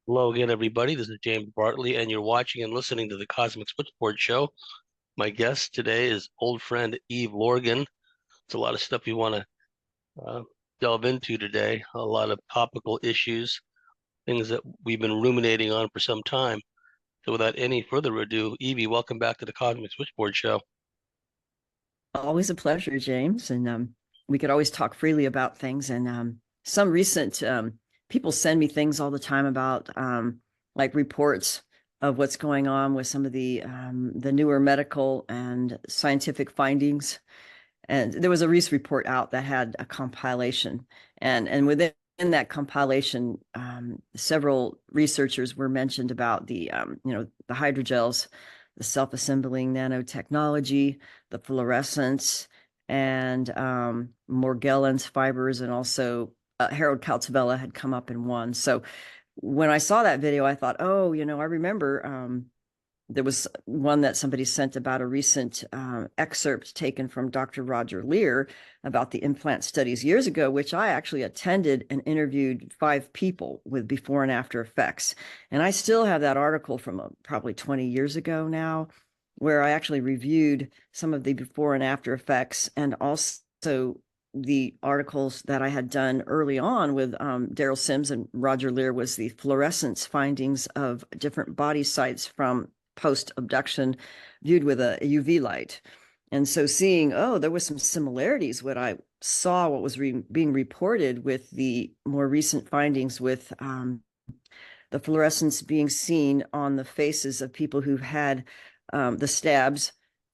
Hello again, everybody. This is James Bartley, and you're watching and listening to the Cosmic Switchboard show. My guest today is old friend Eve Lorgen. It's a lot of stuff we want to delve into today, a lot of topical issues, things that we've been ruminating on for some time. So without any further ado, Evie, welcome back to the Cosmic Switchboard show. Always a pleasure, James. And we could always talk freely about things. And some recent people send me things all the time about like reports of what's going on with some of the newer medical and scientific findings. And there was a recent report out that had a compilation, and within that compilation, several researchers were mentioned about the hydrogels, the self-assembling nanotechnology, the fluorescence, and Morgellons fibers, and also Harold Calzabella had come up in one. So when I saw that video, I thought, oh, I remember there was one that somebody sent about a recent excerpt taken from Dr. Roger Leir about the implant studies years ago, which I actually attended and interviewed 5 people with before and after effects. And I still have that article from probably 20 years ago now, where I actually reviewed some of the before and after effects, and also the articles that I had done early on with Derrel Sims and Roger Leir was the fluorescence findings of different body sites from post-abduction viewed with a UV light. And so seeing, oh, there was some similarities, what I saw, what was being reported with the more recent findings with the fluorescence being seen on the faces of people who've had the stabs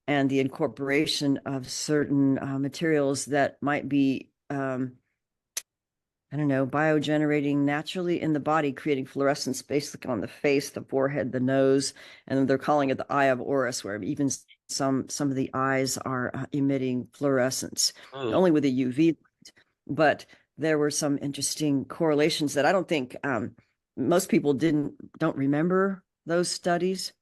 and the incorporation of certain materials that might be I don't know, biogenerating naturally in the body, creating fluorescence basically on the face, the forehead, the nose, and they're calling it the eye of Horus, where even some of the eyes are emitting fluorescence, Oh, only with a UV light. But there were some interesting correlations that I don't think most people don't remember those studies.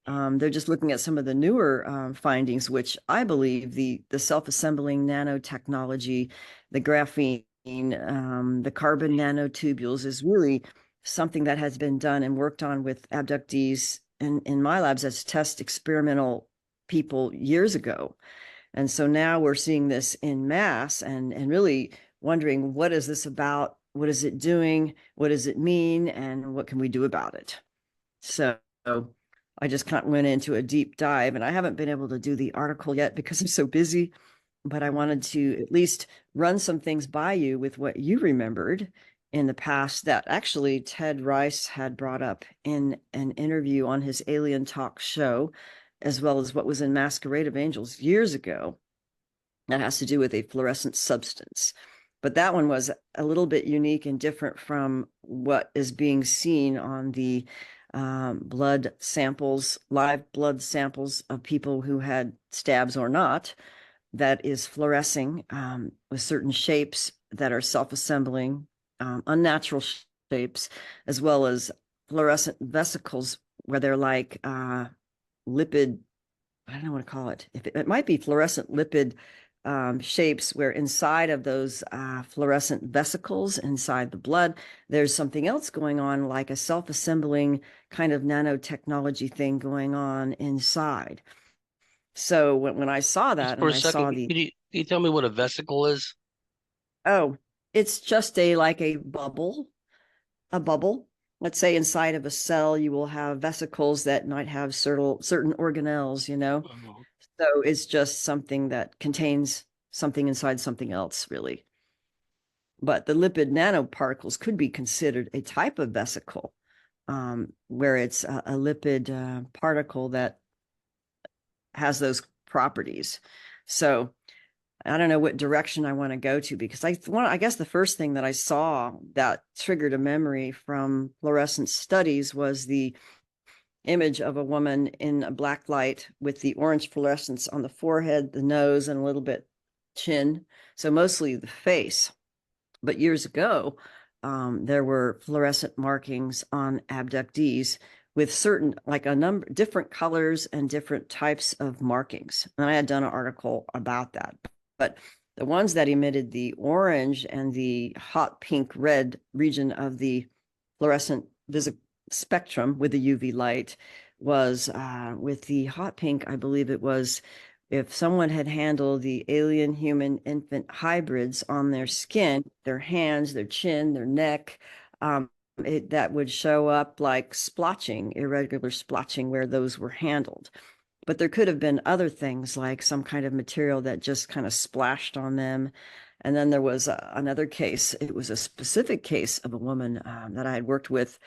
They're just looking at some of the newer findings, which I believe the self-assembling nanotechnology, the graphene, the carbon nanotubules is really something that has been done and worked on with abductees in my labs as test experimental people years ago. And so now we're seeing this in mass and really wondering, what is this about? What is it doing? What does it mean? And what can we do about it? So I just kind of went into a deep dive, and I haven't been able to do the article yet because I'm so busy, but I wanted to at least run some things by you with what you remembered in the past that actually Ted Rice had brought up in an interview on his Alien Talk show, as well as what was in Masquerade of Angels years ago. That has to do with a fluorescent substance. But that one was a little bit unique and different from what is being seen on the blood samples, live blood samples of people who had stabs or not, that is fluorescing with certain shapes that are self-assembling, unnatural shapes, as well as fluorescent vesicles where they're like lipid, I don't know what to call it. If it might be fluorescent lipid shapes where inside of those fluorescent vesicles inside the blood, there's something else going on, like a self-assembling kind of nanotechnology thing going on inside. So when I saw just that for and a I second, saw can you tell me what a vesicle is? oh, it's just like a bubble. Let's say inside of a cell, you will have vesicles that might have certain organelles. Oh, So it's just something that contains something inside something else, really. But the lipid nanoparticles could be considered a type of vesicle, where it's a lipid particle that has those properties. So I don't know what direction I want to go to, because I guess the first thing that I saw that triggered a memory from fluorescence studies was the image of a woman in a black light with the orange fluorescence on the forehead, the nose, and a little bit chin. So mostly the face. But years ago, there were fluorescent markings on abductees with certain, like a number, different colors and different types of markings. And I had done an article about that. But the ones that emitted the orange and the hot pink red region of the fluorescent spectrum with the UV light was with the hot pink, I believe it was, if someone had handled the alien human infant hybrids on their skin, their hands, their chin, their neck, that would show up like splotching, irregular splotching where those were handled. But there could have been other things like some kind of material that just kind of splashed on them. And then there was another case. It was a specific case of a woman that I had worked with,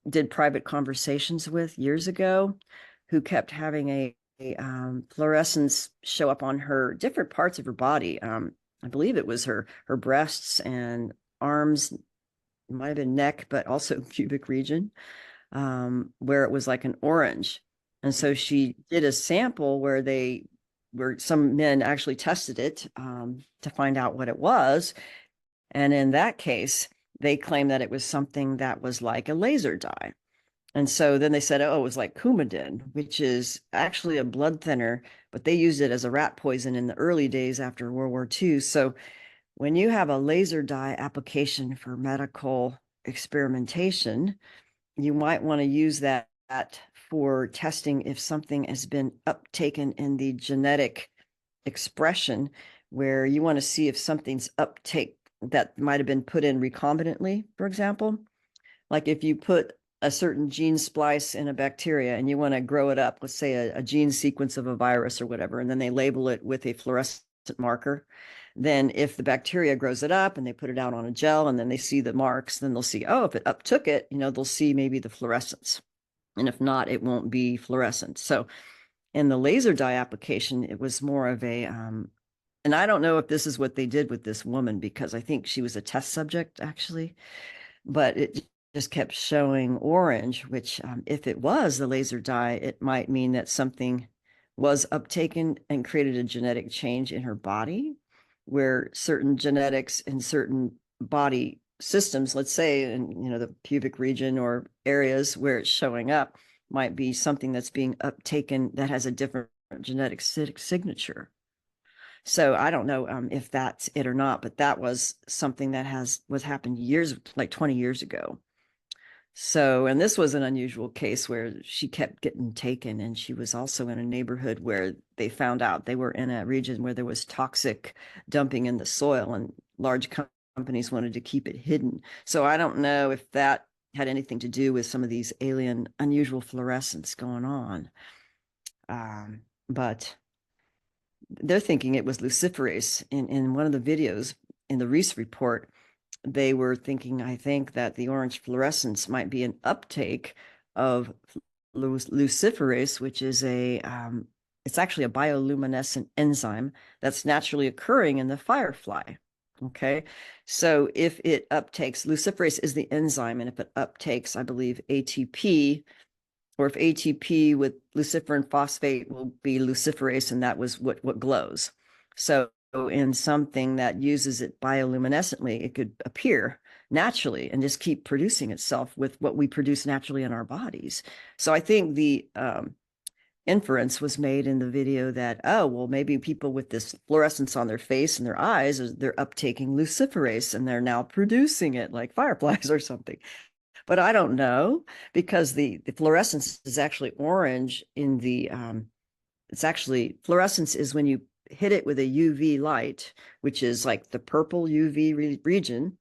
did private conversations with years ago, who kept having a fluorescence show up on her different parts of her body. I believe it was her breasts and arms, it might have been neck, but also pubic region, where it was like an orange. And so she did a sample where some men actually tested it to find out what it was. And in that case, they claimed that it was something that was like a laser dye. And so then they said, oh, it was like Coumadin, which is actually a blood thinner, but they used it as a rat poison in the early days after World War II. So when you have a laser dye application for medical experimentation, you might want to use that for testing if something has been uptaken in the genetic expression, where you want to see if something's uptake that might have been put in recombinantly, for example. Like if you put a certain gene splice in a bacteria and you want to grow it up, let's say a gene sequence of a virus or whatever, and then they label it with a fluorescent marker. Then if the bacteria grows it up and they put it out on a gel and then they see the marks, then they'll see, oh, if it uptook it, they'll see maybe the fluorescence. And if not, it won't be fluorescent. So in the laser dye application, it was more of a, and I don't know if this is what they did with this woman, because I think she was a test subject actually, but it just kept showing orange, which if it was the laser dye, it might mean that something was uptaken and created a genetic change in her body, where certain genetics in certain body systems, let's say in the pubic region or areas where it's showing up, might be something that's being uptaken that has a different genetic signature. So I don't know if that's it or not, but that was something that was happened years, like 20 years ago. So, and this was an unusual case where she kept getting taken, and she was also in a neighborhood where they found out they were in a region where there was toxic dumping in the soil, and large companies wanted to keep it hidden. So I don't know if that had anything to do with some of these alien unusual fluorescence going on. But they're thinking it was luciferase. In one of the videos in the Reese report, they were thinking, I think, that the orange fluorescence might be an uptake of luciferase, which is it's actually a bioluminescent enzyme that's naturally occurring in the firefly. Okay, so if it uptakes, luciferase is the enzyme, and if it uptakes, I believe, ATP, or if ATP with luciferin phosphate will be luciferase, and that was what glows. So in something that uses it bioluminescently, it could appear naturally and just keep producing itself with what we produce naturally in our bodies. So I think the inference was made in the video that, oh, well, maybe people with this fluorescence on their face and their eyes, they're uptaking luciferase and they're now producing it like fireflies or something. But I don't know, because the fluorescence is actually orange in the, it's actually, fluorescence is when you hit it with a UV light, which is like the purple UV region.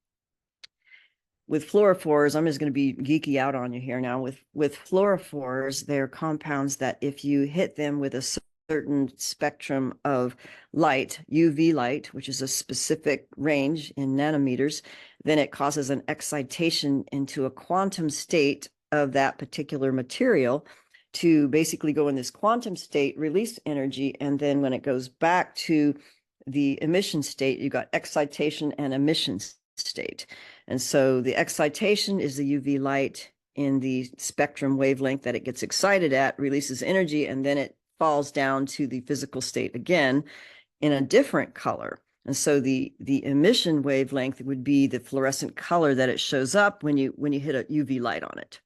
With fluorophores, I'm just going to be geeky out on you here now. With fluorophores, they're compounds that if you hit them with a certain spectrum of light, UV light, which is a specific range in nanometers, then it causes an excitation into a quantum state of that particular material to basically go in this quantum state, release energy, and then when it goes back to the emission state, you got excitation and emission state. And so the excitation is the UV light in the spectrum wavelength that it gets excited at, releases energy, and then it falls down to the physical state again in a different color. And so the emission wavelength would be the fluorescent color that it shows up when you hit a UV light on it.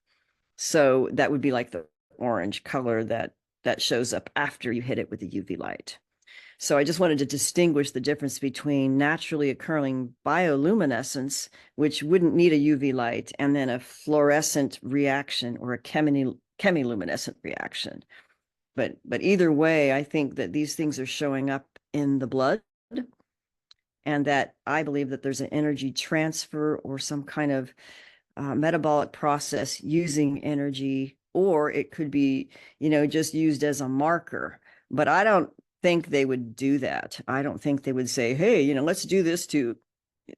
So that would be like the orange color that shows up after you hit it with the UV light. So I just wanted to distinguish the difference between naturally occurring bioluminescence, which wouldn't need a UV light, and then a fluorescent reaction or a chemiluminescent reaction. But either way, I think that these things are showing up in the blood, and that I believe that there's an energy transfer or some kind of metabolic process using energy, or it could be, just used as a marker. But I don't think they would do that. I don't think they would say, hey, let's do this to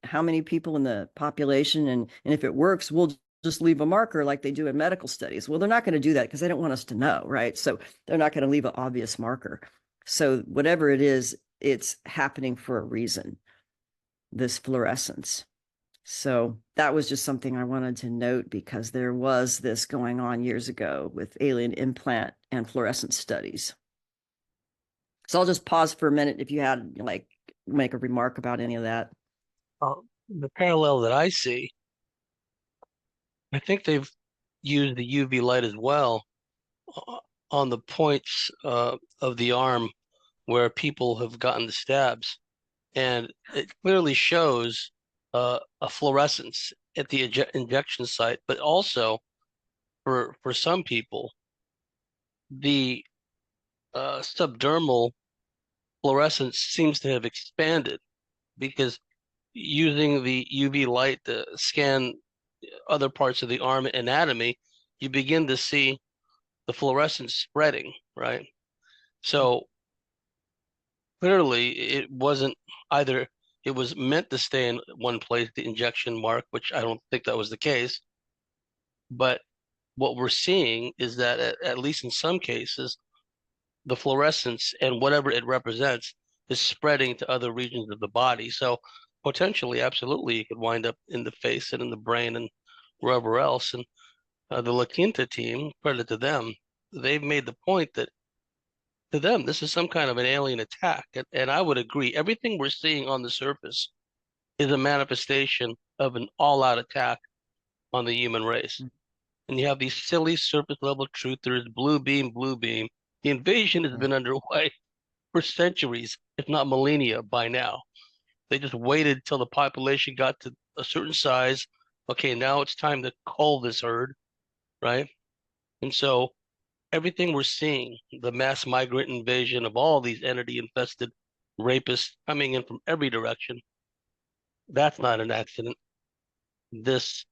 how many people in the population, and if it works, we'll just leave a marker like they do in medical studies. Well, they're not going to do that because they don't want us to know, right? So they're not going to leave an obvious marker. So whatever it is, it's happening for a reason, this fluorescence. So that was just something I wanted to note, because there was this going on years ago with alien implant and fluorescence studies. So I'll just pause for a minute if you had make a remark about any of that. The parallel that I see, I think they've used the UV light as well on the points of the arm where people have gotten the stabs. And it clearly shows a fluorescence at the injection site, but also for some people, the subdermal fluorescence seems to have expanded, because using the UV light to scan other parts of the arm anatomy, you begin to see the fluorescence spreading, right? So clearly it wasn't either, it was meant to stay in one place, the injection mark, which I don't think that was the case. But what we're seeing is that at least in some cases, the fluorescence and whatever it represents is spreading to other regions of the body. So potentially, absolutely, it could wind up in the face and in the brain and wherever else. And the La Quinta team, credit to them, they've made the point that to them, this is some kind of an alien attack. And I would agree. Everything we're seeing on the surface is a manifestation of an all-out attack on the human race. And you have these silly surface level truthers, blue beam, blue beam. The invasion has been underway for centuries, if not millennia by now. They just waited till the population got to a certain size. Okay, now it's time to cull this herd, right? And so everything we're seeing, the mass migrant invasion of all these entity infested rapists coming in from every direction, that's not an accident. This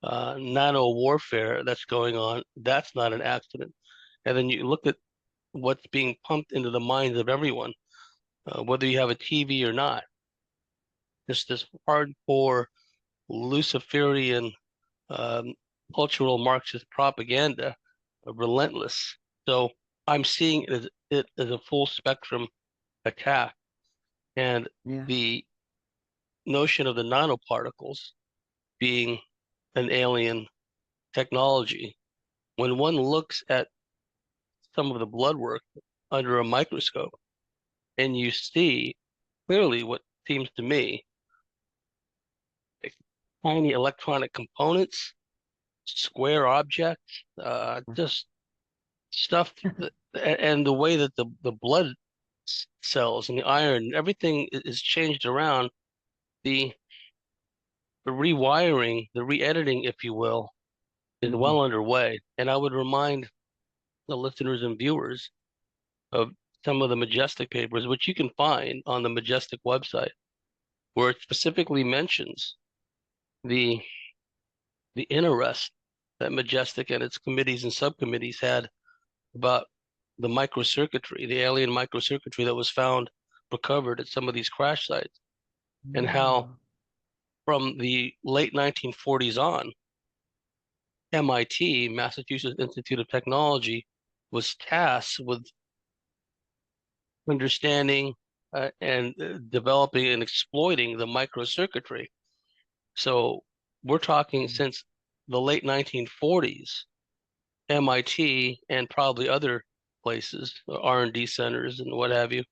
nano warfare that's going on, that's not an accident. And then you look at what's being pumped into the minds of everyone, whether you have a TV or not. Just this hardcore Luciferian cultural Marxist propaganda, relentless. So I'm seeing it as a full spectrum attack. And the notion of the nanoparticles being an alien technology, when one looks at some of the blood work under a microscope and you see clearly what seems to me like tiny electronic components, square objects, just stuff and the way that the blood cells and the iron and everything is changed around, the rewiring, the re-editing, if you will, is well underway. And I would remind the listeners and viewers of some of the Majestic papers, which you can find on the Majestic website, where it specifically mentions the interest that Majestic and its committees and subcommittees had about the microcircuitry, the alien microcircuitry that was found recovered at some of these crash sites, and how from the late 1940s on, MIT, Massachusetts Institute of Technology, was tasked with understanding and developing and exploiting the microcircuitry. So we're talking since the late 1940s, MIT and probably other places, R&D centers and what have you,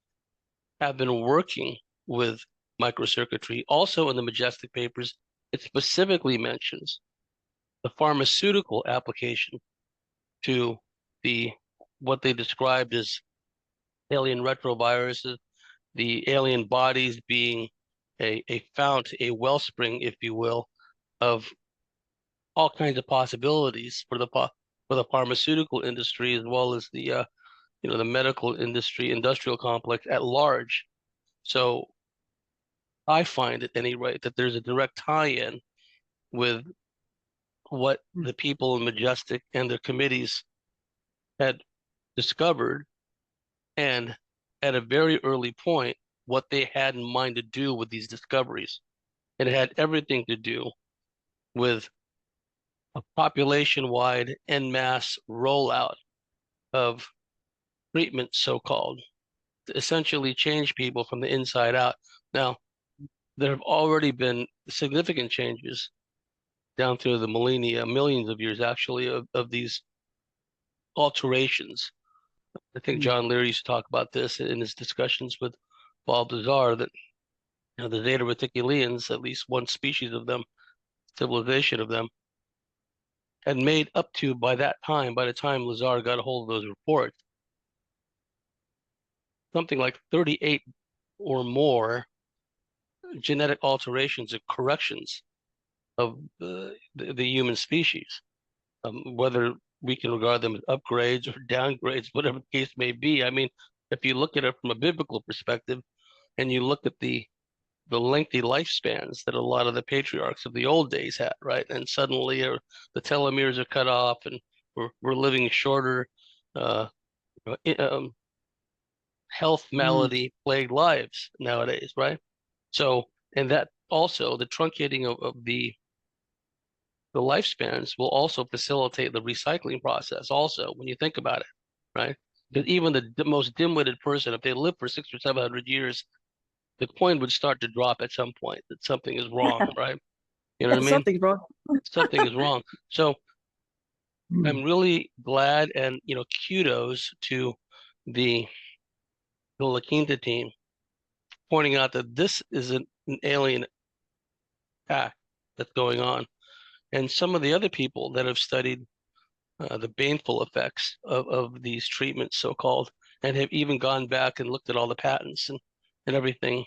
have been working with microcircuitry. Also in the Majestic papers, it specifically mentions the pharmaceutical application to the what they described as alien retroviruses the alien bodies being a fount, a wellspring, if you will, of all kinds of possibilities for the pharmaceutical industry as well as the the medical industry, industrial complex at large. So I find at any rate that there's a direct tie-in with what the people in Majestic and their committees had discovered, and at a very early point, what they had in mind to do with these discoveries. And it had everything to do with a population-wide en masse rollout of treatment, so-called, to essentially change people from the inside out. Now, there have already been significant changes down through the millennia, millions of years actually, of these alterations. I think John Leir used to talk about this in his discussions with Bob Lazar, that the Zeta Reticulians, at least one species of them, civilization of them, had made up to, by that time, by the time Lazar got a hold of those reports, something like 38 or more genetic alterations and corrections of the human species, whether we can regard them as upgrades or downgrades, whatever the case may be. I mean, if you look at it from a biblical perspective and you look at the lengthy lifespans that a lot of the patriarchs of the old days had, right? And suddenly the telomeres are cut off and we're living shorter, uh, health malady plagued lives nowadays, right? So, and that also the truncating of the lifespans will also facilitate the recycling process also when you think about it, right? Because even the most dim-witted person, if they live for 600 or 700 years, the coin would start to drop at some point that something is wrong, right? You know what I mean? Something's wrong. Something is wrong. So I'm really glad, and kudos to the La Quinta team pointing out that this is an alien act that's going on. And some of the other people that have studied the baneful effects of these treatments, so-called, and have even gone back and looked at all the patents and everything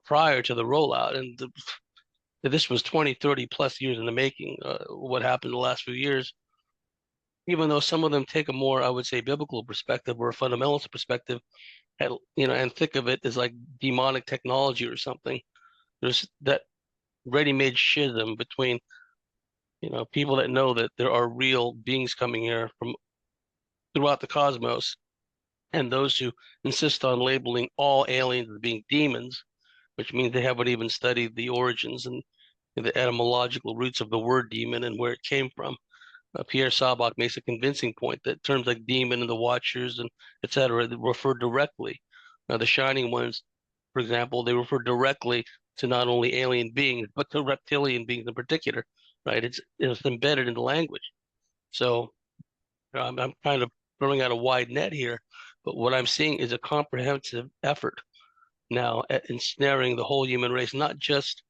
prior to the rollout. And this was 20, 30 plus years in the making, what happened in the last few years. Even though some of them take a more, I would say, biblical perspective or a fundamentalist perspective, and think of it as like demonic technology or something. There's that ready-made schism between people that know that there are real beings coming here from throughout the cosmos, and those who insist on labeling all aliens as being demons, which means they haven't even studied the origins and the etymological roots of the word demon and where it came from. Pierre Sabak makes a convincing point that terms like demon and the Watchers and etc. refer directly. The Shining Ones, for example, they refer directly to not only alien beings but to reptilian beings in particular. Right? It's embedded in the language. So I'm kind of throwing out a wide net here, but what I'm seeing is a comprehensive effort now at ensnaring the whole human race, not just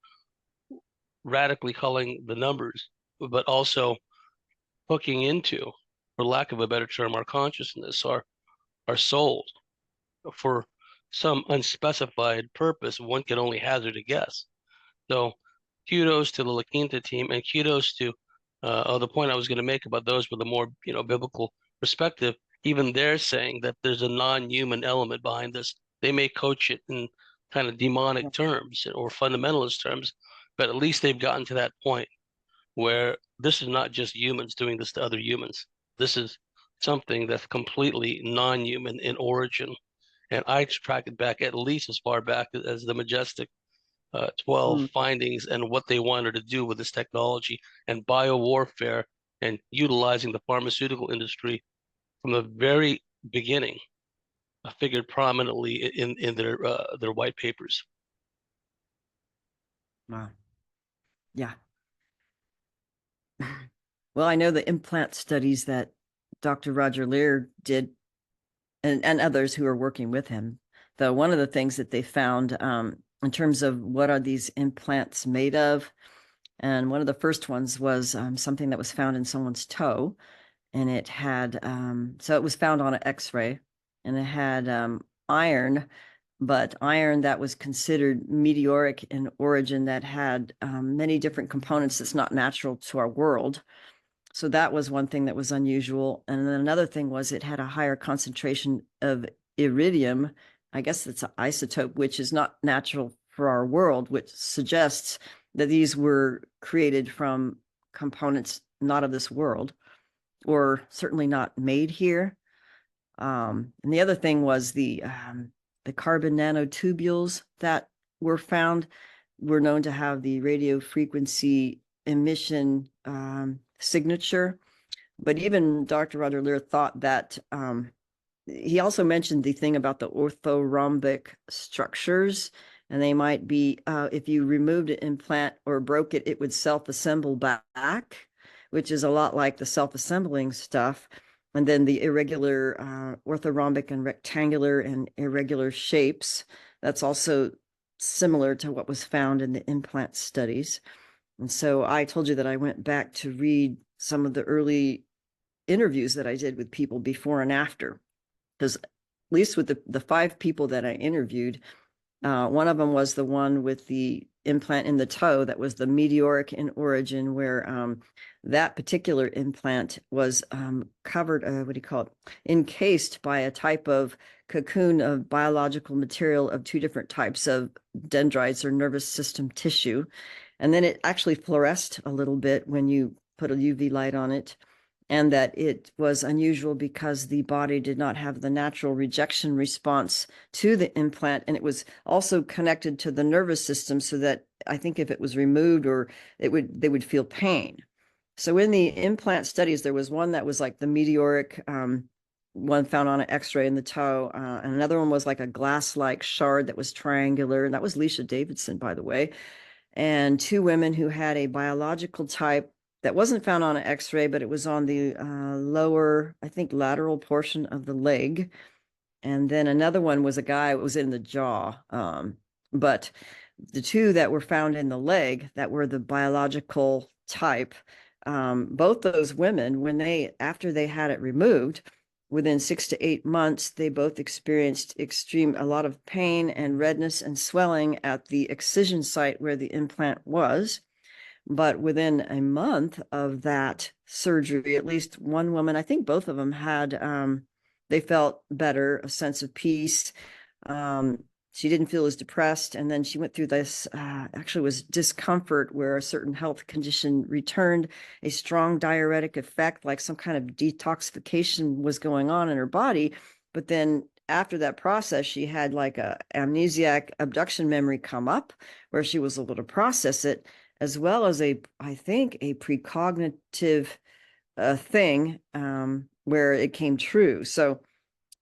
radically culling the numbers, but also hooking into, for lack of a better term, our consciousness, our souls, for some unspecified purpose. One can only hazard a guess. So kudos to the La Quinta team, and kudos to the point I was going to make about those with a more biblical perspective. Even they're saying that there's a non-human element behind this. They may coach it in kind of demonic terms or fundamentalist terms, but at least they've gotten to that point where this is not just humans doing this to other humans. This is something that's completely non-human in origin. And I track it back at least as far back as the Majestic 12 findings and what they wanted to do with this technology and biowarfare and utilizing the pharmaceutical industry from the very beginning, figured prominently in their white papers. Wow. Yeah. Well, I know the implant studies that Dr. Roger Leir did and others who are working with him. Though one of the things that they found in terms of what are these implants made of, and one of the first ones was something that was found in someone's toe, and it had so it was found on an X-ray, and it had iron but iron that was considered meteoric in origin, that had many different components that's not natural to our world. So that was one thing that was unusual. And then another thing was it had a higher concentration of iridium. I guess it's an isotope, which is not natural for our world, which suggests that these were created from components not of this world, or certainly not made here. And the other thing was the carbon nanotubules that were found were known to have the radio frequency emission signature. But even Dr. Roger Leir thought that he also mentioned the thing about the orthorhombic structures, and they might be, if you removed an implant or broke it, it would self-assemble back, which is a lot like the self-assembling stuff. And then the irregular orthorhombic and rectangular and irregular shapes, that's also similar to what was found in the implant studies. And so I told you that I went back to read some of the early interviews that I did with people before and after, because at least with the 5 people that I interviewed, one of them was the one with the implant in the toe that was the meteoric in origin, where that particular implant was covered, what do you call it, encased by a type of cocoon of biological material of 2 different types of dendrites or nervous system tissue. And then it actually fluoresced a little bit when you put a UV light on it. And that it was unusual because the body did not have the natural rejection response to the implant. And it was also connected to the nervous system, so that I think if it was removed, or they would feel pain. So in the implant studies, there was one that was like the meteoric one found on an x-ray in the toe. And another one was like a glass-like shard that was triangular. And that was Leisha Davidson, by the way. And 2 women who had a biological type that wasn't found on an x-ray, but it was on the lower, I think, lateral portion of the leg. And then another one was a guy, it was in the jaw. But the 2 that were found in the leg that were the biological type, both those women, after they had it removed, within 6 to 8 months, they both experienced a lot of pain and redness and swelling at the excision site where the implant was. But within a month of that surgery, at least one woman, I think both of them had, they felt better, a sense of peace. She didn't feel as depressed. And then she went through this, actually was discomfort where a certain health condition returned, a strong diuretic effect, like some kind of detoxification was going on in her body. But then after that process, she had like a amnesiac abduction memory come up where she was able to process it, as well as I think a precognitive thing where it came true. So,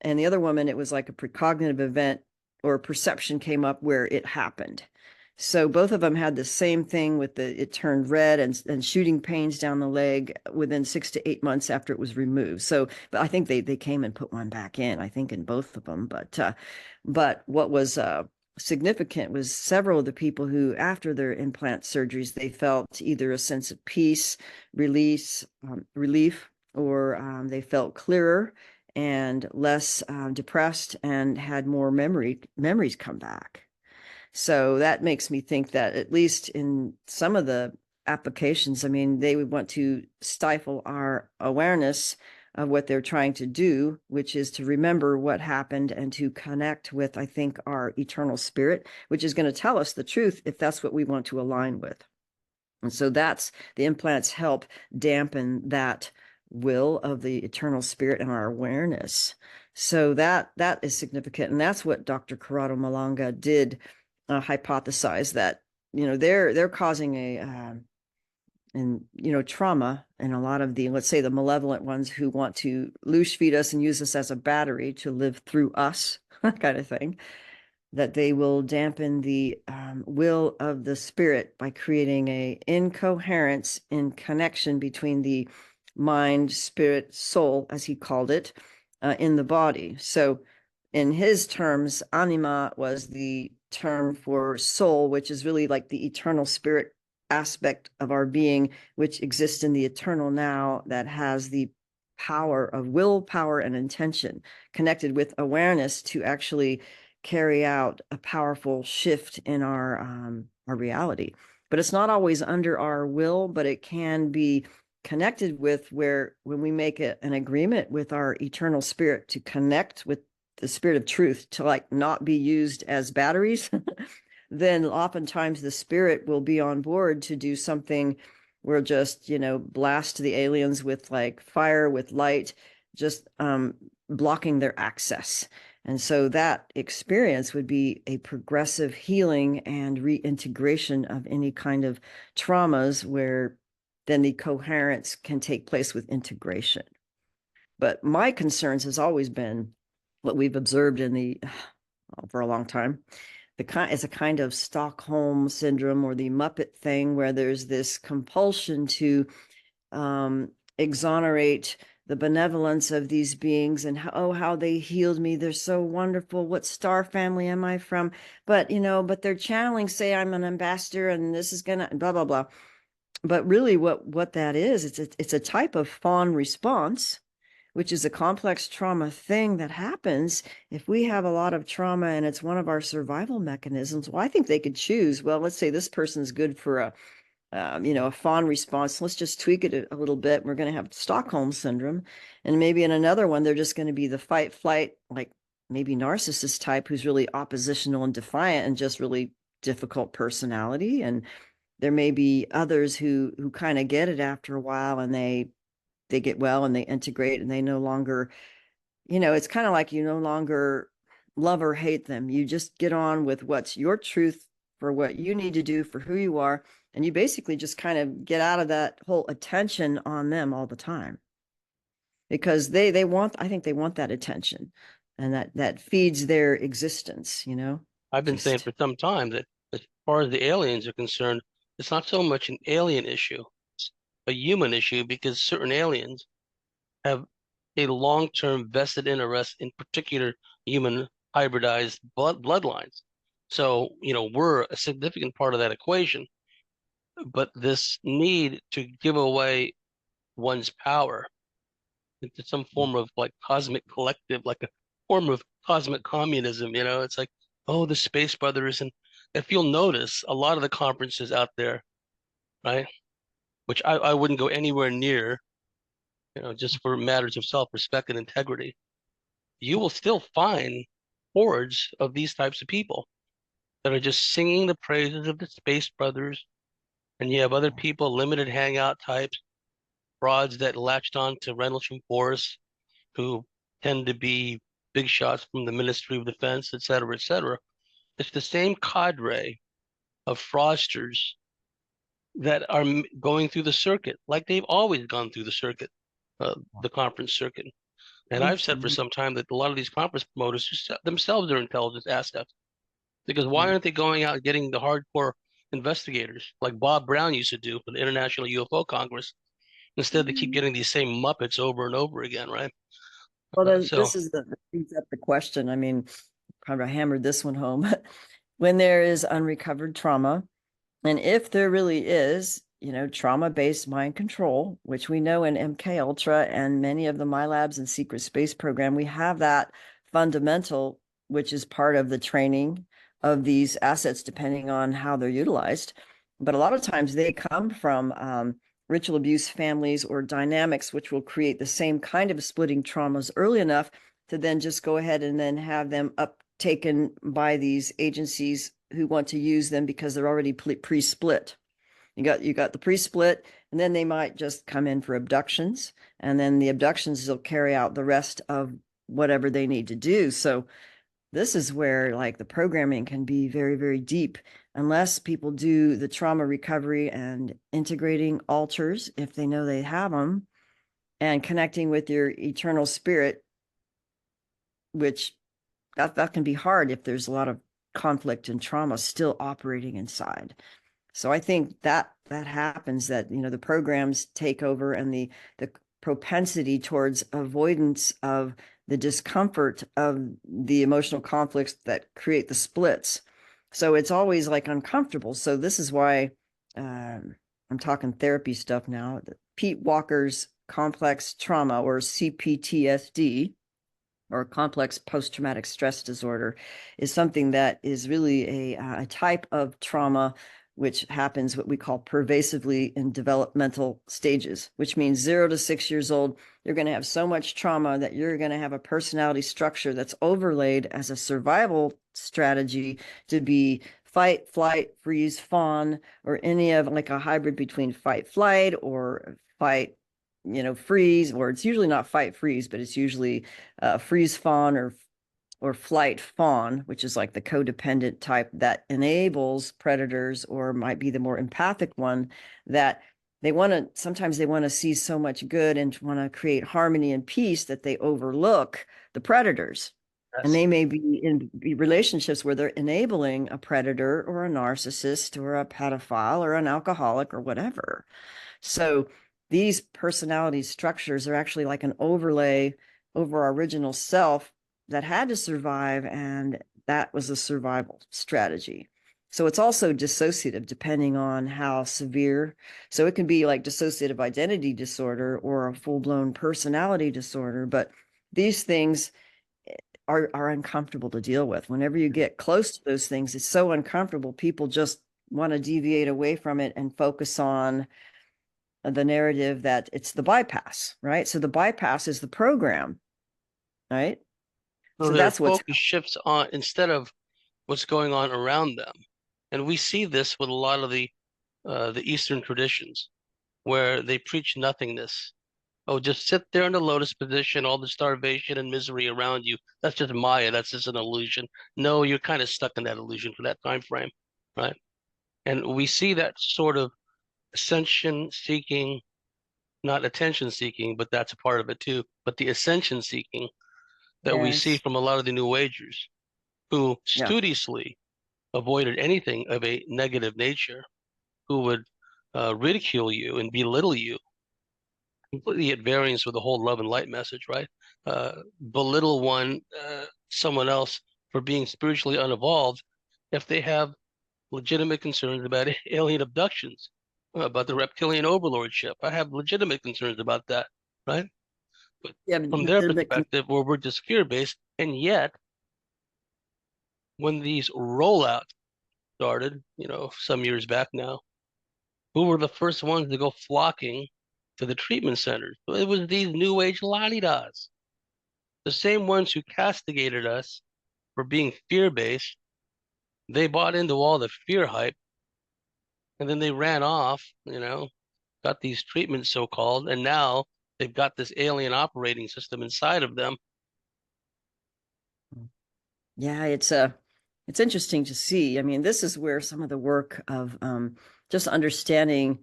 and the other woman, it was like a precognitive event or perception came up where it happened. So both of them had the same thing with it turned red and shooting pains down the leg within 6 to 8 months after it was removed. So, but I think they came and put one back in, I think in both of them. But what was significant was several of the people who, after their implant surgeries, they felt either a sense of peace, relief, or they felt clearer and less depressed and had more memories come back. So that makes me think that at least in some of the applications, I mean, they would want to stifle our awareness of what they're trying to do, which is to remember what happened and to connect with, I think, our eternal spirit, which is going to tell us the truth if that's what we want to align with. And so that's the implants help dampen that will of the eternal spirit and our awareness. So that is significant. And that's what Dr. Corrado Malanga did hypothesize, that, they're causing trauma, and a lot of the, let's say, the malevolent ones who want to loose feed us and use us as a battery to live through us, kind of thing, that they will dampen the will of the spirit by creating a incoherence in connection between the mind, spirit, soul, as he called it, in the body. So in his terms, anima was the term for soul, which is really like the eternal spirit aspect of our being, which exists in the eternal now, that has the power of willpower and intention connected with awareness to actually carry out a powerful shift in our reality. But it's not always under our will, but it can be connected with where when we make an agreement with our eternal spirit to connect with the spirit of truth, to like not be used as batteries, then oftentimes the spirit will be on board to do something. We'll just, blast the aliens with like fire, with light, just blocking their access. And so that experience would be a progressive healing and reintegration of any kind of traumas, where then the coherence can take place with integration. But my concerns has always been what we've observed in the for a long time. It's a kind of Stockholm syndrome, or the Muppet thing, where there's this compulsion to exonerate the benevolence of these beings, and how they healed me. They're so wonderful. What star family am I from? But, but they're channeling, say I'm an ambassador and this is gonna blah, blah, blah. But really what that is, it's a type of fawn response, which is a complex trauma thing that happens if we have a lot of trauma and it's one of our survival mechanisms. Well, I think they could choose, well, let's say this person's good for a fawn response. Let's just tweak it a little bit. We're going to have Stockholm syndrome. And maybe in another one, they're just going to be the fight, flight, like maybe narcissist type, who's really oppositional and defiant and just really difficult personality. And there may be others who kind of get it after a while, and they get well and they integrate, and they no longer, it's kind of like you no longer love or hate them. You just get on with what's your truth for what you need to do for who you are. And you basically just kind of get out of that whole attention on them all the time, because I think they want that attention, and that feeds their existence, I've been saying for some time that as far as the aliens are concerned, it's not so much an alien issue, it's a human issue, because certain aliens have a long-term vested interest in particular human hybridized bloodlines. So, we're a significant part of that equation. But this need to give away one's power into some form of like cosmic collective, like a form of cosmic communism, it's like, oh, the Space Brothers. And if you'll notice, a lot of the conferences out there, right, which I wouldn't go anywhere near, just for matters of self-respect and integrity, you will still find hordes of these types of people that are just singing the praises of the Space Brothers. And you have other people, limited hangout types, frauds that latched on to Rendlesham Forest, who tend to be big shots from the Ministry of Defense, et cetera, et cetera. It's the same cadre of fraudsters that are going through the circuit, like they've always gone through the circuit, the conference circuit. And I've said for some time that a lot of these conference promoters just themselves are intelligence assets. Because why aren't they going out and getting the hardcore investigators like Bob Brown used to do for the International UFO Congress? Instead, they keep getting these same Muppets over and over again, right? Well, So this is the question. I mean, kind of hammered this one home. When there is unrecovered trauma, and if there really is, trauma-based mind control, which we know in MK Ultra and many of the MyLabs and secret space program, we have that fundamental, which is part of the training of these assets, depending on how they're utilized. But a lot of times they come from ritual abuse families or dynamics, which will create the same kind of splitting traumas early enough to then just go ahead and then have them uptaken by these agencies who want to use them because they're already pre-split. You got the pre-split, and then they might just come in for abductions, and then the abductions will carry out the rest of whatever they need to do. So this is where like the programming can be very, very deep, unless people do the trauma recovery and integrating altars if they know they have them, and connecting with your eternal spirit, which that can be hard if there's a lot of conflict and trauma still operating inside. So I think that happens, that the programs take over, and the propensity towards avoidance of the discomfort of the emotional conflicts that create the splits. So it's always like uncomfortable. So this is why I'm talking therapy stuff now. Pete Walker's complex trauma, or CPTSD, or complex post-traumatic stress disorder, is something that is really a type of trauma which happens what we call pervasively in developmental stages, which means 0 to 6 years old, you're going to have so much trauma that you're going to have a personality structure that's overlaid as a survival strategy to be fight, flight, freeze, fawn, or any of like a hybrid between fight, flight, or fight, freeze, or it's usually not fight, freeze, but it's usually freeze, fawn, or flight fawn, which is like the codependent type that enables predators, or might be the more empathic one, that sometimes they want to see so much good and want to create harmony and peace that they overlook the predators. Yes. And they may be in relationships where they're enabling a predator or a narcissist or a pedophile or an alcoholic or whatever. So these personality structures are actually like an overlay over our original self that had to survive, and that was a survival strategy. So it's also dissociative depending on how severe. So it can be like dissociative identity disorder or a full-blown personality disorder, but these things are uncomfortable to deal with. Whenever you get close to those things, it's so uncomfortable. People just want to deviate away from it and focus on the narrative that it's the bypass, right? So the bypass is the program, right? So their that's what's focus shifts on instead of what's going on around them. And we see this with a lot of the Eastern traditions where they preach nothingness. Oh, just sit there in the lotus position, all the starvation and misery around you. That's just Maya. That's just an illusion. No, you're kind of stuck in that illusion for that time frame, right? And we see that sort of ascension seeking, not attention seeking, but that's a part of it too. But the ascension seeking that we see yes, from a lot of the New Agers who yeah, studiously avoided anything of a negative nature, who would ridicule you and belittle you, completely at variance with the whole love and light message, right? Belittle someone else for being spiritually unevolved if they have legitimate concerns about alien abductions, about the reptilian overlordship. I have legitimate concerns about that, right? But yeah, from their legitimate. perspective, where we're just fear-based, and yet when these rollouts started, some years back now, who were the first ones to go flocking to the treatment centers? It was these new age lollidas, the same ones who castigated us for being fear-based. They bought into all the fear hype, and then they ran off, got these treatments so-called, and now they've got this alien operating system inside of them. Yeah, it's interesting to see. I mean, this is where some of the work of just understanding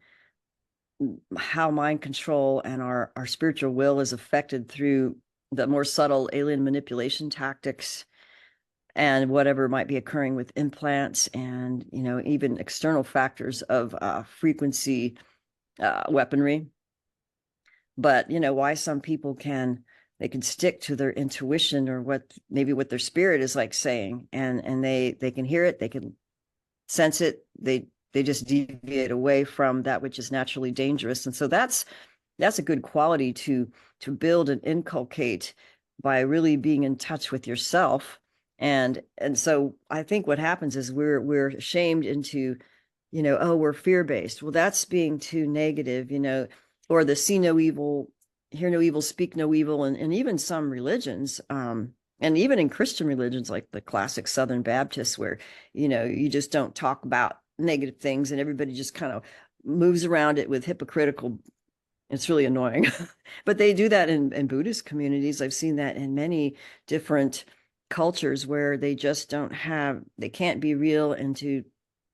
how mind control and our spiritual will is affected through the more subtle alien manipulation tactics and whatever might be occurring with implants, and even external factors of frequency weaponry. But why some people they can stick to their intuition, or what their spirit is like saying, and they can hear it, they can sense it, they just deviate away from that which is naturally dangerous. And so that's a good quality to build and inculcate by really being in touch with yourself. And so I think what happens is we're shamed into, oh, we're fear-based. Well, that's being too negative, or the see no evil, hear no evil, speak no evil. And even some religions, and even in Christian religions, like the classic Southern Baptists, where, you just don't talk about negative things and everybody just kind of moves around it with hypocritical. It's really annoying. But they do that in Buddhist communities. I've seen that in many different cultures where they just they can't be real into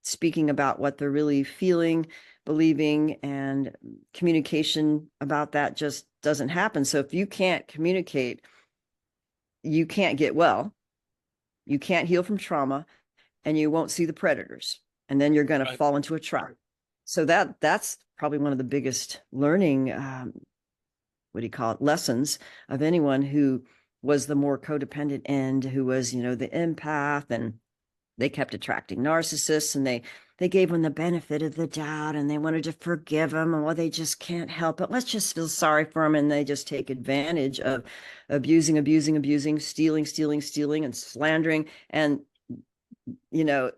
speaking about what they're really feeling, believing, and communication about that just doesn't happen. So if you can't communicate, you can't get well, you can't heal from trauma, and you won't see the predators. And then you're going to fall into a trap. So that's probably one of the biggest learning, what do you call it, lessons of anyone who was the more codependent end, who was, the empath, and they kept attracting narcissists, and they gave them the benefit of the doubt, and they wanted to forgive them, and well, they just can't help it. Let's just feel sorry for them, and they just take advantage of abusing, stealing, and slandering. And you know,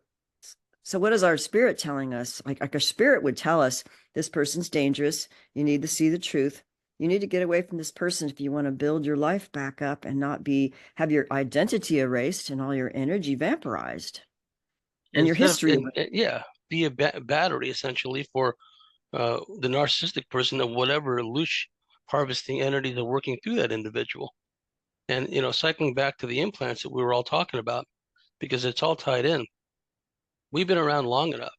so what is our spirit telling us? Like our spirit would tell us, this person's dangerous. You need to see the truth. You need to get away from this person if you want to build your life back up and not have your identity erased and all your energy vampirized and your Instead of, history. yeah, be a battery essentially for the narcissistic person of whatever loose harvesting entities are working through that individual. And, cycling back to the implants that we were all talking about, because it's all tied in. We've been around long enough.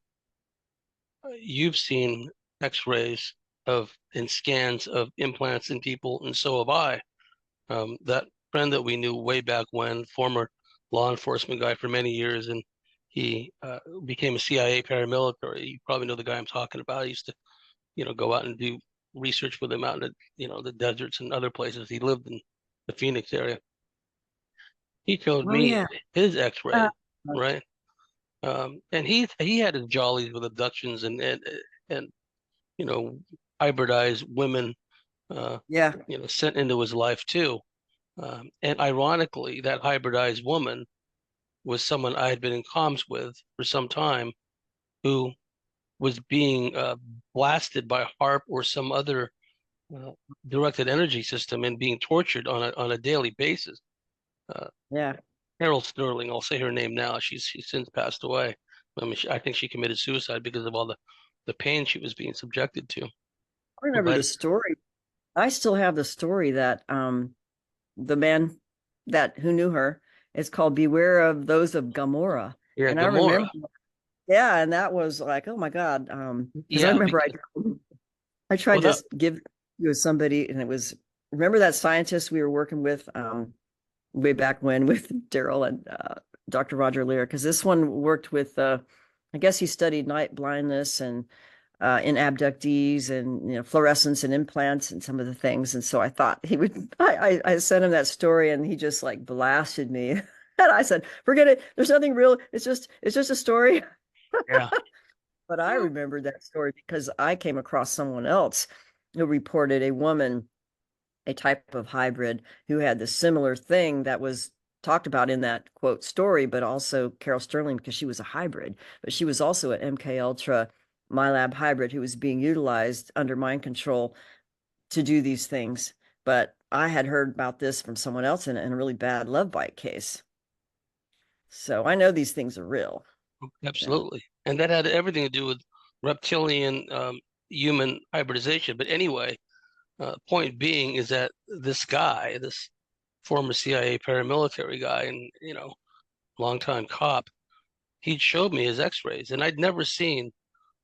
You've seen x-rays and scans of implants in people, and so have I. That friend that we knew way back when, former law enforcement guy for many years, and he became a CIA paramilitary. You probably know the guy I'm talking about. He used to, go out and do research with him out in the deserts and other places. He lived in the Phoenix area. He showed Oh me yeah. his Uh, x-ray, right? And he had his jollies with abductions and hybridized women, yeah. sent into his life too. And ironically, that hybridized woman was someone I had been in comms with for some time, who was being blasted by HARP or some other uh, directed energy system and being tortured on a daily basis. Uh, Yeah. Carol Sterling, I'll say her name now. She's since passed away. I mean, I think she committed suicide because of all the pain she was being subjected to. I remember the But story. I still have the story that the man that who knew her, it's called Beware of Those of Gomorrah. yeah, And I Gamora, remember, yeah, and that was like, oh my God. Because I yeah, remember because I well tried to that give you somebody, and it was, remember that scientist we were working with way back when with Derrel and Dr. Roger Leir, because this one worked with I guess he studied night blindness and in abductees and fluorescence and implants and some of the things. And so I thought he would. I sent him that story, and he just like blasted me. And I said, "Forget it. There's nothing real. It's just a story." yeah. But I remembered that story because I came across someone else who reported a woman, a type of hybrid, who had the similar thing that was talked about in that quote story, but also Carol Sterling, because she was a hybrid, but she was also an MK Ultra MyLab hybrid who was being utilized under mind control to do these things. But I had heard about this from someone else in a really bad love bite case. So I know these things are real. Yeah. Absolutely. And that had everything to do with reptilian human hybridization. But anyway, point being is that this guy, this former CIA paramilitary guy and, longtime cop, he showed me his x-rays, and I'd never seen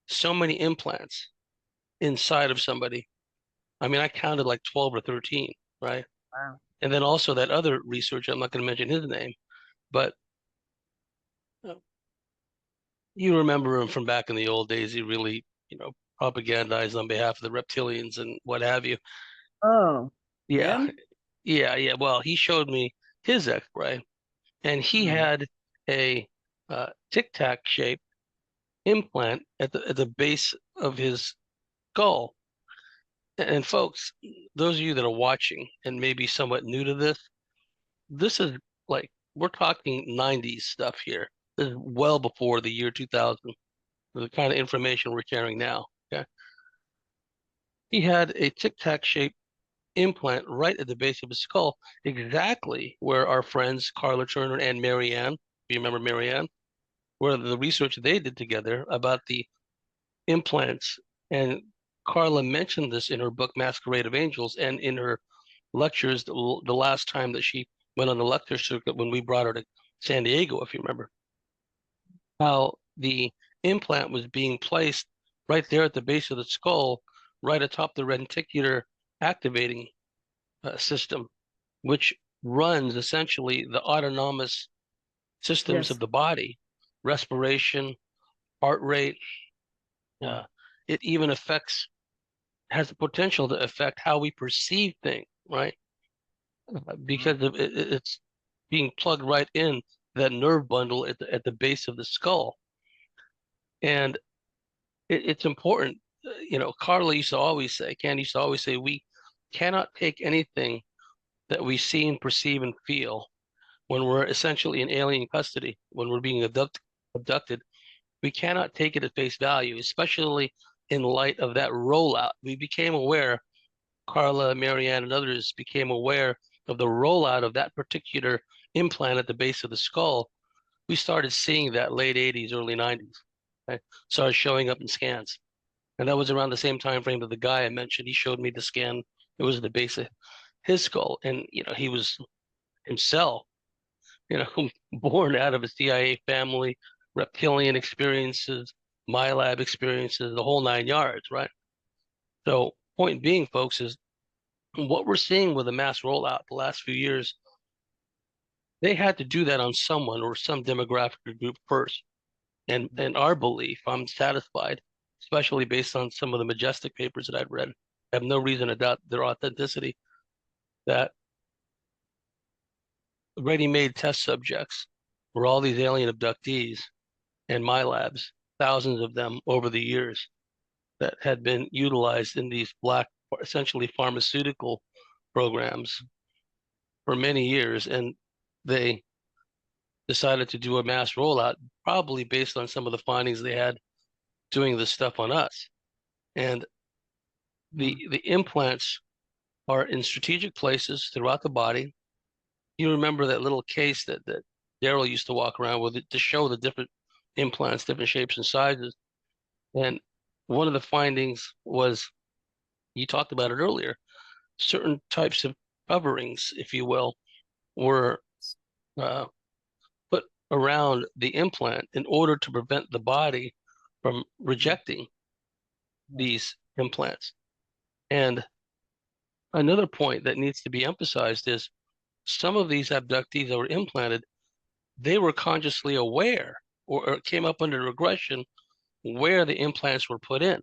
so many implants inside of somebody. I mean, I counted like 12 or 13, right? Wow. And then also that other researcher, I'm not going to mention his name, but uh, you remember him from back in the old days. He really, propagandized on behalf of the reptilians and what have you. Oh, Yeah, him? yeah. Well, he showed me his X-ray, and he Hmm. had a tic tac shaped implant at the base of his skull. And folks, those of you that are watching and maybe somewhat new to this is like we're talking 90s stuff here. This is well before the year 2000, the kind of information we're sharing now. Okay. He had a tic tac shaped implant right at the base of his skull, exactly where our friends Carla Turner and Marianne, if you remember Marianne, where the research they did together about the implants. And Carla mentioned this in her book Masquerade of Angels and in her lectures the last time that she went on the lecture circuit when we brought her to San Diego, if you remember, how the implant was being placed right there at the base of the skull, right atop the reticular activating system, which runs essentially the autonomous systems of Yes. the body, respiration, heart rate. Uh, it even has the potential to affect how we perceive things, right? Because Wow. it's being plugged right in that nerve bundle at the base of the skull. And it's important. Carla used to always say, Candy used to always say, we cannot take anything that we see and perceive and feel when we're essentially in alien custody, when we're being abducted. We cannot take it at face value, especially in light of that rollout. We became aware, Carla, Marianne, and others became aware of the rollout of that particular implant at the base of the skull. We started seeing that late 80s, early 90s. Okay? Started showing up in scans. And that was around the same time frame that the guy I mentioned, he showed me the scan. It was the base of his skull. And, he was himself, born out of a CIA family, reptilian experiences, MyLab experiences, the whole 9 yards, right? So, point being, folks, is what we're seeing with the mass rollout the last few years, they had to do that on someone or some demographic or group first. And our belief, I'm satisfied, especially based on some of the majestic papers that I've read, I have no reason to doubt their authenticity, that ready-made test subjects were all these alien abductees in my labs, thousands of them over the years that had been utilized in these black, essentially pharmaceutical programs for many years. And they decided to do a mass rollout, probably based on some of the findings they had doing this stuff on us. And the implants are in strategic places throughout the body. You remember that little case that Derrel used to walk around with it to show the different implants, different shapes and sizes. And one of the findings was, you talked about it earlier, certain types of coverings, if you will, were put around the implant in order to prevent the body from rejecting these implants. And another point that needs to be emphasized is some of these abductees that were implanted, they were consciously aware or came up under regression where the implants were put in.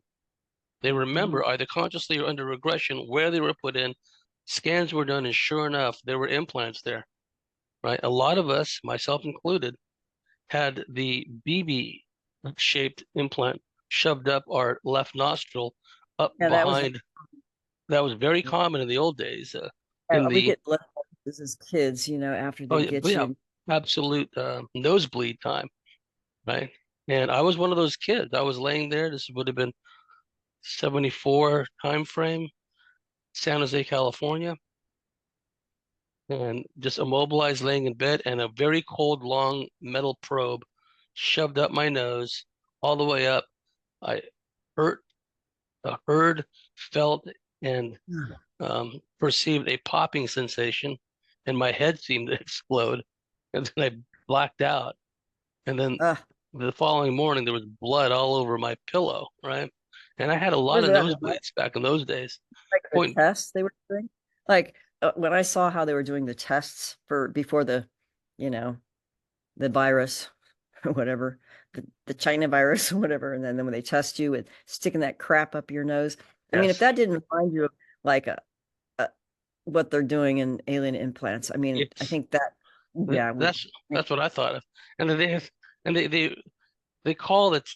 They remember either consciously or under regression where they were put in. Scans were done, and sure enough, there were implants there, right? A lot of us, myself included, had the BB-shaped implant shoved up our left nostril, up behind. That was very common in the old days. We get left as kids, after they get you. Absolute nosebleed time, right? And I was one of those kids. I was laying there. This would have been 74 time frame, San Jose, California, and just immobilized, laying in bed, and a very cold, long metal probe shoved up my nose all the way up. I heard, felt, and perceived a popping sensation, and my head seemed to explode, and then I blacked out. And then the following morning, there was blood all over my pillow, right? And I had a lot of nosebleeds back in those days. Like the tests they were doing? Like when I saw how they were doing the tests before the virus or whatever, the China virus or whatever, and then when they test you with sticking that crap up your nose. I mean, if that didn't remind you of like what they're doing in alien implants, I mean, I think that that's what I thought of. And they call it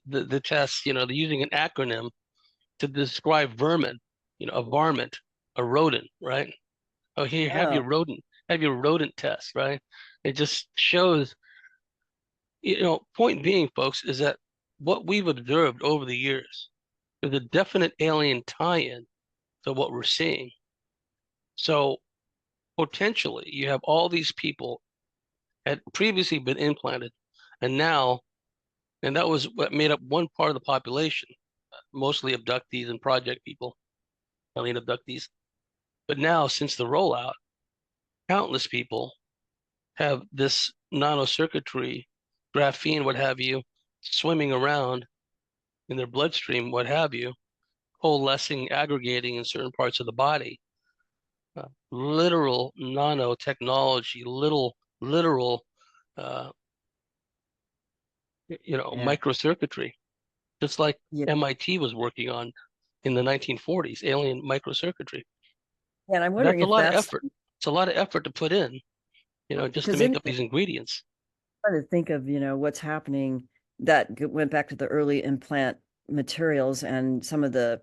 the test, they're using an acronym to describe vermin, a varmint, a rodent, right? Oh, here, have your rodent test, right? It just shows, point being, folks, is that what we've observed over the years is a definite alien tie-in to what we're seeing. So potentially you have all these people had previously been implanted, and that was what made up one part of the population, mostly abductees and project people, alien abductees. But now, since the rollout, countless people have this nanocircuitry, graphene, what have you, swimming around in their bloodstream, what have you, coalescing, aggregating in certain parts of the body. Literal nanotechnology, literal microcircuitry, just like MIT was working on in the 1940s, alien microcircuitry. And I'm wondering that's a lot of effort. It's a lot of effort to put in, just to make up these ingredients. trying to think of, what's happening that went back to the early implant materials and some of the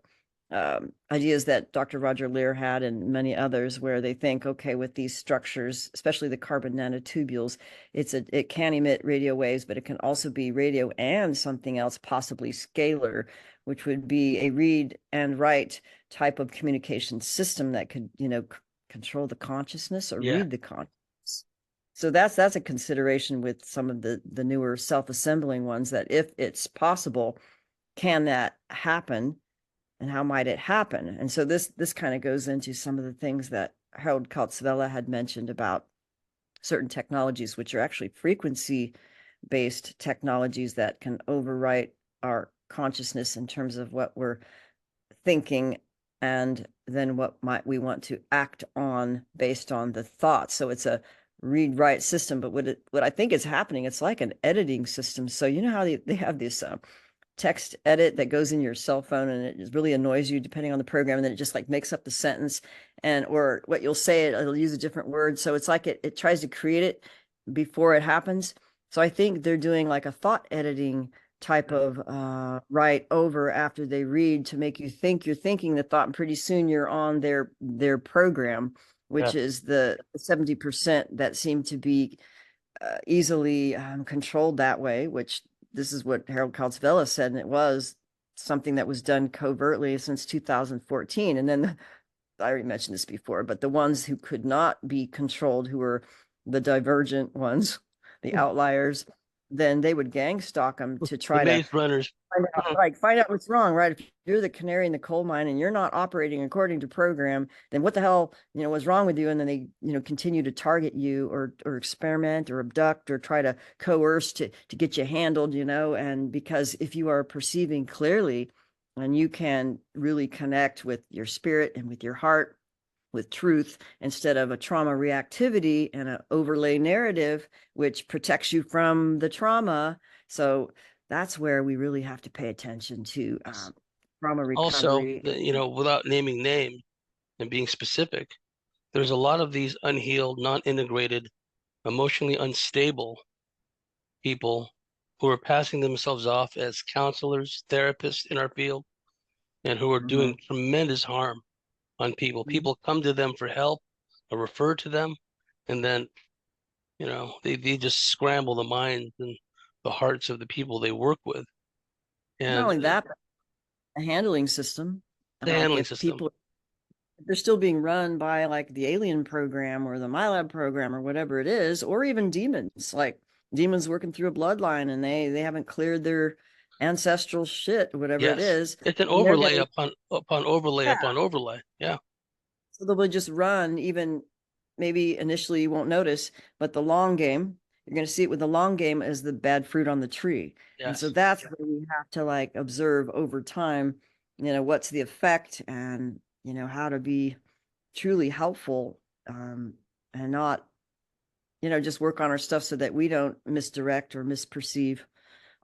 ideas that Dr. Roger Leir had and many others, where they think, okay, with these structures, especially the carbon nanotubules, it can emit radio waves, but it can also be radio and something else, possibly scalar, which would be a read and write type of communication system that could, control the consciousness or Yeah. read the consciousness. So that's a consideration with some of the newer self-assembling ones, that if it's possible, can that happen and how might it happen? And so this kind of goes into some of the things that Harold Kaltzvela had mentioned about certain technologies, which are actually frequency based technologies that can overwrite our consciousness in terms of what we're thinking, and then what might we want to act on based on the thoughts. So it's a read write system, but what I think is happening, it's like an editing system. So you know how they have this text edit that goes in your cell phone, and it really annoys you depending on the program, and then it just like makes up the sentence, and or what you'll say, it'll use a different word. So it's like it tries to create it before it happens. So I think they're doing like a thought editing type of write over after they read, to make you think you're thinking the thought, and pretty soon you're on their program, which Yeah. is the 70% that seem to be easily controlled that way, which this is what Harold Kaltzvela said, and it was something that was done covertly since 2014. And then I already mentioned this before, but the ones who could not be controlled, who were the divergent ones, the outliers, then they would gang stalk them to The try to maze runners. find out what's wrong, right? If you're the canary in the coal mine and you're not operating according to program, then what the hell, was wrong with you? And then they, continue to target you, or experiment or abduct or try to coerce to get you handled, and because if you are perceiving clearly and you can really connect with your spirit and with your heart, with truth, instead of a trauma reactivity and an overlay narrative, which protects you from the trauma. So that's where we really have to pay attention to trauma Also, recovery. without naming names and being specific, there's a lot of these unhealed, non-integrated, emotionally unstable people who are passing themselves off as counselors, therapists in our field, and who are doing Mhm. tremendous harm on people. Mhm. People come to them for help or refer to them, and then, they just scramble the minds and the hearts of the people they work with. Not And only that, but a handling system. the Like handling if system. people, if they're still being run by like the Alien program or the MyLab program or whatever it is, or even demons, like demons working through a bloodline, and they haven't cleared their ancestral shit, whatever it Yes. is, It's an and they're overlay gonna, upon overlay yeah. upon overlay. Yeah. So they'll just run, even maybe initially you won't notice, but the long game, you're going to see it with the long game as the bad fruit on the tree. And so Yes. that's where we have to like observe over time, what's the effect, and, how to be truly helpful, and not, just work on our stuff so that we don't misdirect or misperceive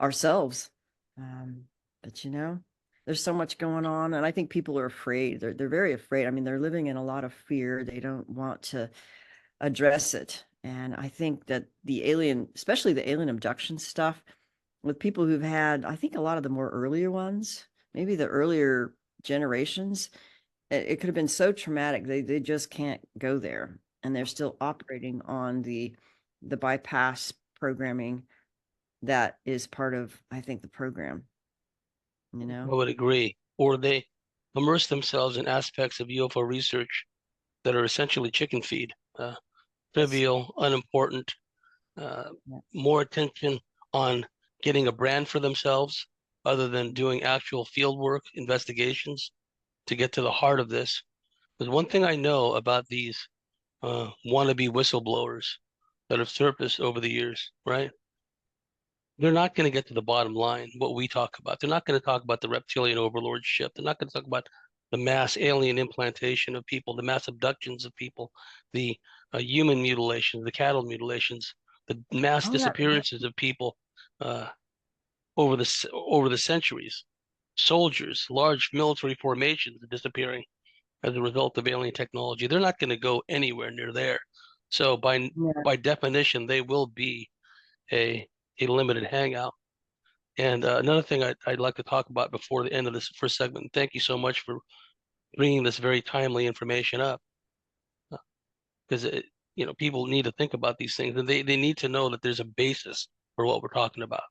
ourselves. Um, but there's so much going on, and I think people are afraid. They're very afraid. I mean, they're living in a lot of fear. They don't want to address it. And I think that especially the alien abduction stuff, with people who've had, I think a lot of the more earlier ones, maybe the earlier generations, it could have been so traumatic. They just can't go there. And they're still operating on the bypass programming that is part of, I think, the program, you I know? would agree. Or they immerse themselves in aspects of UFO research that are essentially chicken feed, Yes. trivial, unimportant, uh, Yeah. more attention on getting a brand for themselves other than doing actual field work, investigations to get to the heart of this. There's one thing I know about these wannabe whistleblowers that have surfaced over the years, right? They're not going to get to the bottom line, what we talk about. They're not going to talk about the reptilian overlordship. They're not going to talk about the mass alien implantation of people, the mass abductions of people, the human mutilations, the cattle mutilations, the mass Oh, yeah. disappearances of people uh, over the centuries. Soldiers, large military formations disappearing as a result of alien technology. They're not going to go anywhere near there. So by Yeah. by definition, they will be a limited hangout. And another thing I'd like to talk about before the end of this first segment, and thank you so much for bringing this very timely information up, because people need to think about these things, and they need to know that there's a basis for what we're talking about.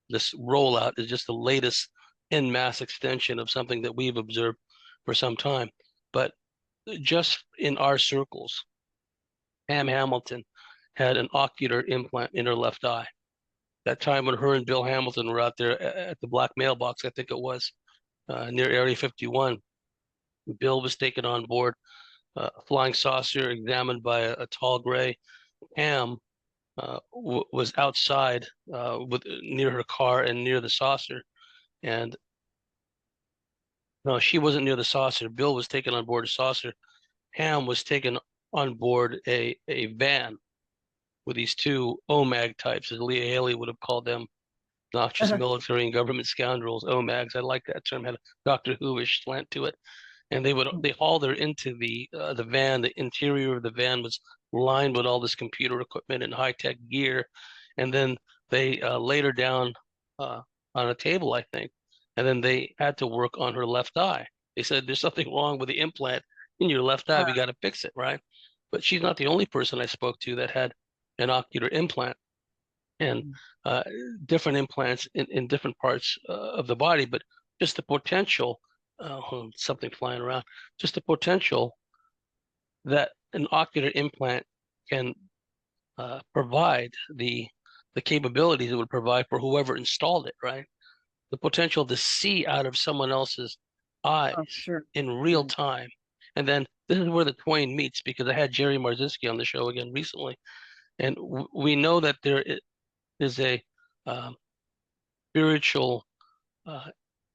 This rollout is just the latest en masse extension of something that we've observed for some time. But just in our circles, Pam Hamilton had an ocular implant in her left eye. That time when her and Bill Hamilton were out there at the black mailbox, I think it was, near Area 51, Bill was taken on board a flying saucer examined by a tall gray. Pam was outside near her car and near the saucer. And no, she wasn't near the saucer. Bill was taken on board a saucer. Pam was taken on board a van with these two OMAG types, as Leah Haley would have called them, noxious military and government scoundrels, OMAGs. I like that term, had a Doctor Who-ish slant to it. And they hauled her into the van. The interior of the van was lined with all this computer equipment and high-tech gear. And then they laid her down on a table, I think. And then they had to work on her left eye. They said, there's something wrong with the implant in your left eye. We got to fix it, right? But she's not the only person I spoke to that had an ocular implant, and different implants in different parts of the body. But just the potential, something flying around, just the potential that an ocular implant can provide the capabilities it would provide for whoever installed it, right? The potential to see out of someone else's eyes in real time. And then this is where the twain meets, because I had Jerry Marzinski on the show again recently. And we know that there is a spiritual,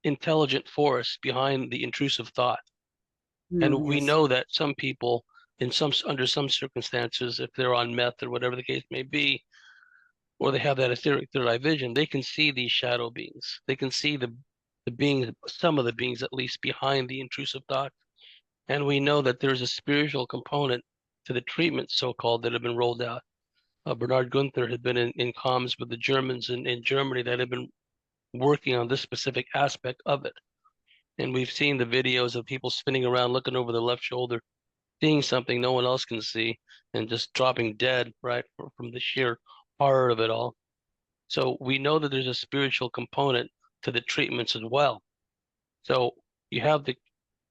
intelligent force behind the intrusive thought. And we know that some people, under some circumstances, if they're on meth or whatever the case may be, or they have that etheric third eye vision, they can see these shadow beings. They can see the beings, some of the beings at least, behind the intrusive thought. And we know that there's a spiritual component to the treatments, so-called, that have been rolled out. Bernard Gunther had been in comms with the Germans in Germany that had been working on this specific aspect of it. And we've seen the videos of people spinning around, looking over their left shoulder, seeing something no one else can see, and just dropping dead, right, from the sheer horror of it all. So we know that there's a spiritual component to the treatments as well. So you have the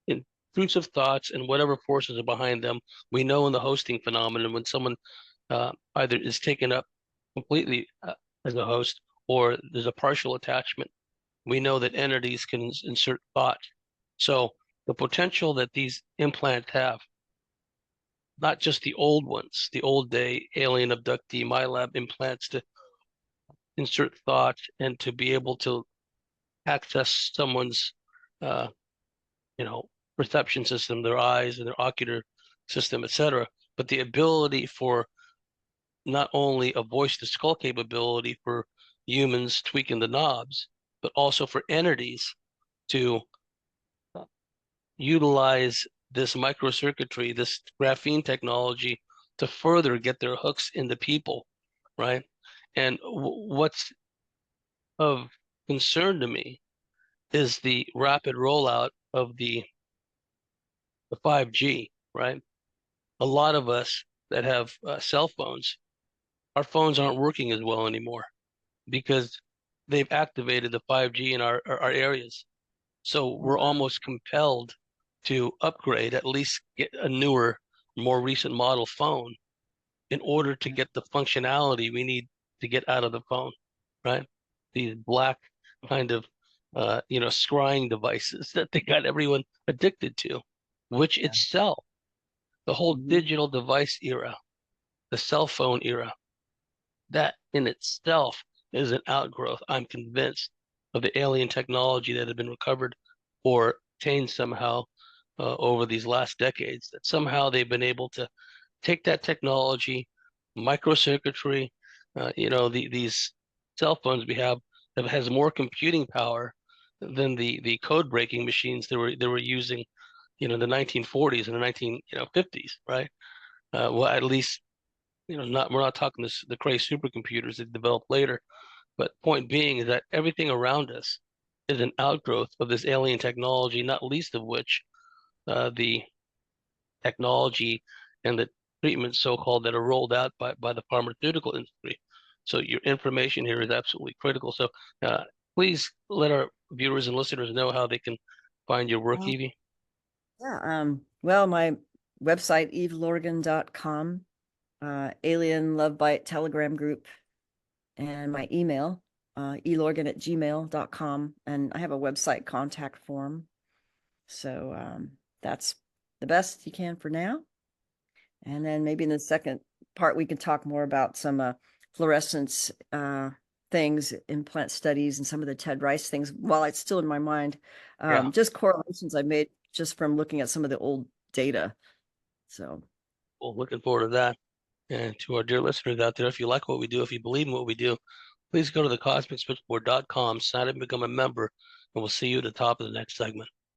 intrusive thoughts and whatever forces are behind them. We know in the hosting phenomenon, when someone either is taken up completely as a host, or there's a partial attachment, we know that entities can insert thought. So the potential that these implants have, not just the old ones, the old day alien abductee MyLab implants to insert thought and to be able to access someone's perception system, their eyes and their ocular system, etc., but the ability for not only a voice to skull capability for humans tweaking the knobs, but also for entities to utilize this microcircuitry, this graphene technology, to further get their hooks into people, right? And what's of concern to me is the rapid rollout of the 5G, right? A lot of us that have cell phones, our phones aren't working as well anymore because they've activated the 5G in our areas. So we're almost compelled to upgrade, at least get a newer, more recent model phone in order to get the functionality we need to get out of the phone, right? These black kind of, scrying devices that they got everyone addicted to, which itself, the whole digital device era, the cell phone era, that in itself is an outgrowth, I'm convinced, of the alien technology that had been recovered or obtained somehow over these last decades, that somehow they've been able to take that technology, microcircuitry, these cell phones we have that has more computing power than the code breaking machines they were using, in the 1940s and the 1950s, right? Well, at least we're not talking the crazy supercomputers that developed later, but point being is that everything around us is an outgrowth of this alien technology, not least of which the technology and the treatments so-called that are rolled out by the pharmaceutical industry. So your information here is absolutely critical. So please let our viewers and listeners know how they can find your work, Evie. Yeah. Well, my website, evelorgen.com, Alien Love Bite Telegram group, and my email, elorgen@gmail.com. And I have a website contact form. So that's the best you can for now. And then maybe in the second part, we can talk more about some fluorescence things, implant studies, and some of the Ted Rice things while it's still in my mind. Just correlations I made just from looking at some of the old data. So, well, looking forward to that. And to our dear listeners out there, if you like what we do, if you believe in what we do, please go to the cosmicswitchboard.com, sign up and become a member, and we'll see you at the top of the next segment.